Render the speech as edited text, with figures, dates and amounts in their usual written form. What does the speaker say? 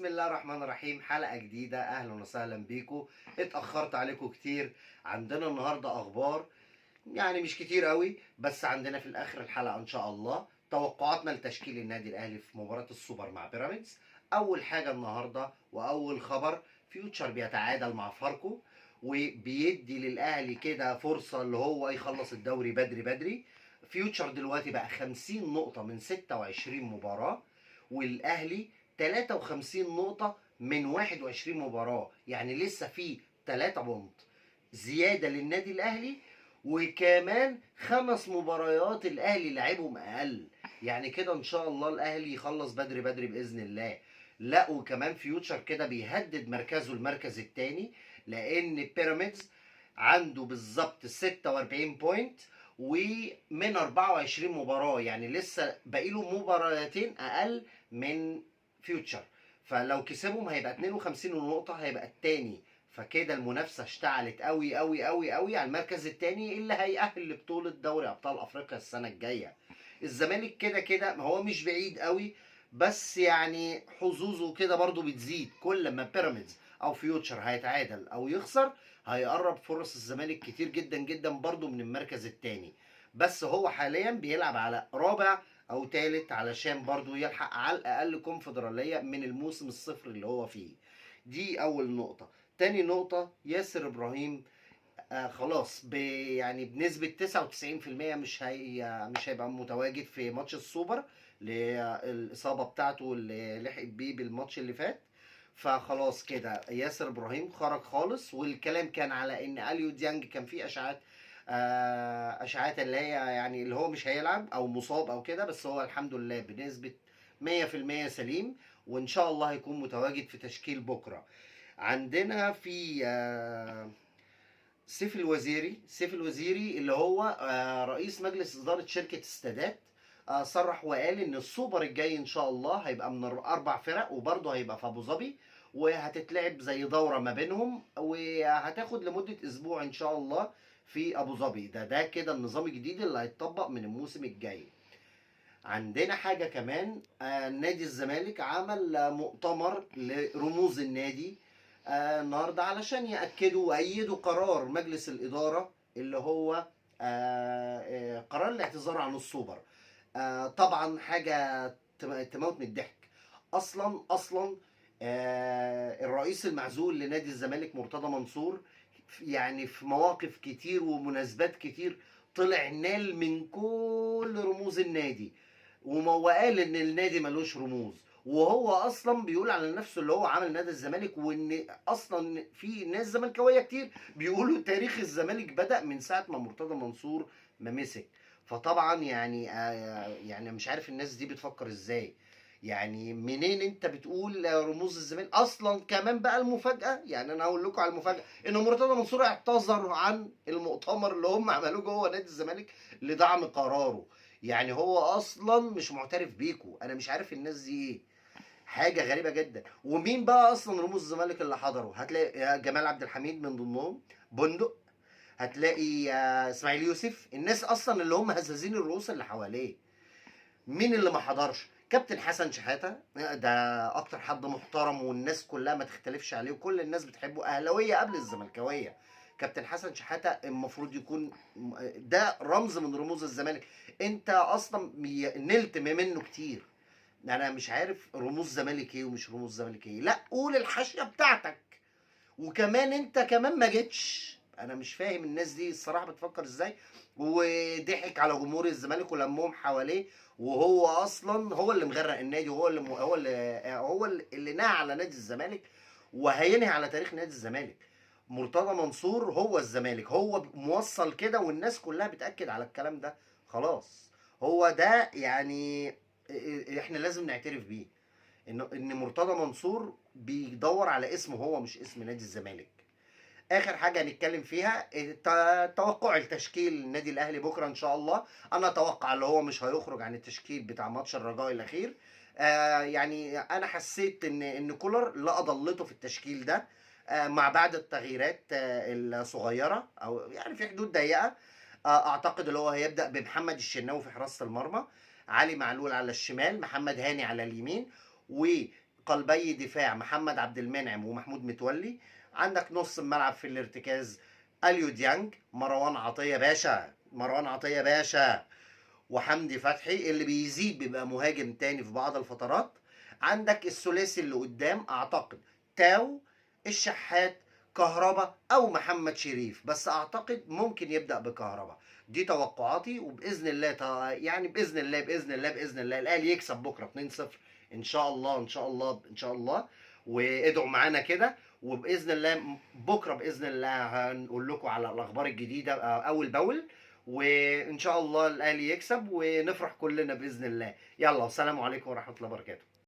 بسم الله الرحمن الرحيم. حلقة جديدة، أهلا وسهلا بيكم. اتأخرت عليكم كتير. عندنا النهاردة أخبار، يعني مش كتير قوي، بس عندنا في الآخر الحلقة إن شاء الله توقعاتنا لتشكيل النادي الأهلي في مباراة السوبر مع بيراميدز. أول حاجة النهاردة وأول خبر، فيوتشر بيتعادل مع فاركو وبيدي للأهلي كده فرصة اللي هو يخلص الدوري بدري بدري. فيوتشر دلوقتي بقى 50 نقطة من 26 مباراة، والأهلي 53 نقطة من 21 مباراة، يعني لسه في 3 بونت زيادة للنادي الأهلي. وكمان 5 مباريات الأهلي لعبهم أقل، يعني كده إن شاء الله الأهلي يخلص بدري بدري بإذن الله. لا وكمان فيوتشر كده بيهدد مركزه المركز الثاني، لأن بيراميدز عنده بالظبط 46 بوينت ومن 24 مباراة، يعني لسه باقي له مباراتين أقل من فيوتشر. فلو كسبهم هيبقى 52 نقطة، هيبقى التاني. فكده المنافسة اشتعلت قوي قوي قوي قوي على المركز التاني اللي هيأهل لبطولة دوري أبطال أفريقيا السنة الجاية. الزمالك كده كده هو مش بعيد قوي، بس يعني حظوظه كده برضو بتزيد كل ما بيراميدز أو فيوتشر هيتعادل أو يخسر، هيقرب فرص الزمالك كتير جدا جدا برضو من المركز التاني. بس هو حاليا بيلعب على رابع او تالت علشان برضو يلحق على الاقل كونفدرالية من الموسم الصفر اللي هو فيه. دي اول نقطة. تاني نقطة، ياسر ابراهيم خلاص يعني بنسبة 99% مش هيبقى متواجد في ماتش السوبر للإصابة بتاعته اللي لحقت بيه بالماتش اللي فات. فخلاص كده ياسر ابراهيم خرج خالص، والكلام كان على ان اليو ديانج كان فيه اشاعات، اشاعات اللي هي يعني اللي هو مش هيلعب او مصاب او كده، بس هو الحمد لله بنسبة 100% سليم، وان شاء الله هيكون متواجد في تشكيل بكرة. عندنا في سيف الوزيري اللي هو رئيس مجلس إدارة شركة السادات، صرح وقال إن السوبر الجاي إن شاء الله هيبقى من 4 فرق، وبرضه هيبقى في أبو ظبي، وهتتلعب زي دورة ما بينهم، وهتاخد لمدة أسبوع إن شاء الله في أبو ظبي. ده كده النظام الجديد اللي هيتطبق من الموسم الجاي. عندنا حاجة كمان، نادي الزمالك عمل مؤتمر لرموز النادي النهارده علشان يأكدوا وأيدوا قرار مجلس الإدارة اللي هو قرار الاعتذار عن السوبر. طبعا حاجة تموت من الضحك. أصلا الرئيس المعزول لنادي الزمالك مرتضى منصور، يعني في مواقف كتير ومناسبات كتير طلع نال من كل رموز النادي، وقال ان النادي ملوش رموز، وهو اصلا بيقول على نفسه اللي هو عمل نادي الزمالك، وان اصلا في ناس زملكاويه كتير بيقولوا تاريخ الزمالك بدأ من ساعه ما مرتضى منصور ما مسك. فطبعا يعني مش عارف الناس دي بتفكر ازاي. يعني منين انت بتقول رموز الزمالك اصلا؟ كمان بقى المفاجاه، يعني انا هقول لكم على المفاجاه، ان مرتضى منصور اعتذر عن المؤتمر اللي هم عملوه جوه نادي الزمالك لدعم قراره. يعني هو اصلا مش معترف بيكو. انا مش عارف الناس دي ايه، حاجه غريبه جدا. ومين بقى اصلا رموز الزمالك اللي حضروا؟ هتلاقي جمال عبد الحميد من ضمنهم، بندق، هتلاقي اسماعيل يوسف، الناس اصلا اللي هم هزازين الرؤوس اللي حواليه. مين اللي ما حضرش؟ كابتن حسن شحاته، ده اكتر حد محترم والناس كلها ما تختلفش عليه وكل الناس بتحبه، اهلاويه قبل الزملكاويه. كابتن حسن شحاته المفروض يكون ده رمز من رموز الزمالك. انت اصلا نلت منه كتير. انا مش عارف رموز زمالك ايه ومش رموز زمالك ايه، لا قول الحاشيه بتاعتك. وكمان انت كمان ما جيتش. انا مش فاهم الناس دي الصراحه بتفكر ازاي. وضحك على جمهور الزمالك ولمهم حواليه، وهو اصلا هو اللي مغرق النادي، وهو اللي هو اللي نهى على نادي الزمالك، وهينهي على تاريخ نادي الزمالك. مرتضى منصور هو الزمالك، هو موصل كده والناس كلها بتأكد على الكلام ده. خلاص هو ده يعني، احنا لازم نعترف بيه ان مرتضى منصور بيدور على اسمه هو مش اسم نادي الزمالك. اخر حاجه هنتكلم فيها توقع التشكيل النادي الاهلي بكره ان شاء الله. انا اتوقع اللي هو مش هيخرج عن التشكيل بتاع ماتش الرجاء الاخير. يعني انا حسيت ان كولر لقى ضلته في التشكيل ده، مع بعض التغييرات الصغيره او يعني في حدود ضيقه. اعتقد اللي هو هيبدا بمحمد الشناوي في حراسه المرمى، علي معلول على الشمال، محمد هاني على اليمين، قلبي دفاع محمد عبد المنعم ومحمود متولي. عندك نص الملعب في الارتكاز اليو ديانج، مروان عطيه باشا، مروان عطيه باشا، وحمدي فتحي اللي بيزيد بيبقى مهاجم تاني في بعض الفترات. عندك الثلاثي اللي قدام اعتقد تاو، الشحات، كهربا او محمد شريف، بس اعتقد ممكن يبدا بكهربا. دي توقعاتي، وباذن الله يعني باذن الله باذن الله باذن الله الاهلي يكسب بكره 2-0 ان شاء الله ان شاء الله ان شاء الله. وادعوا معانا كده، وباذن الله بكره باذن الله هنقول لكم على الاخبار الجديده اول باول. وان شاء الله الاهلي يكسب ونفرح كلنا باذن الله. يلا والسلام عليكم ورحمه الله وبركاته.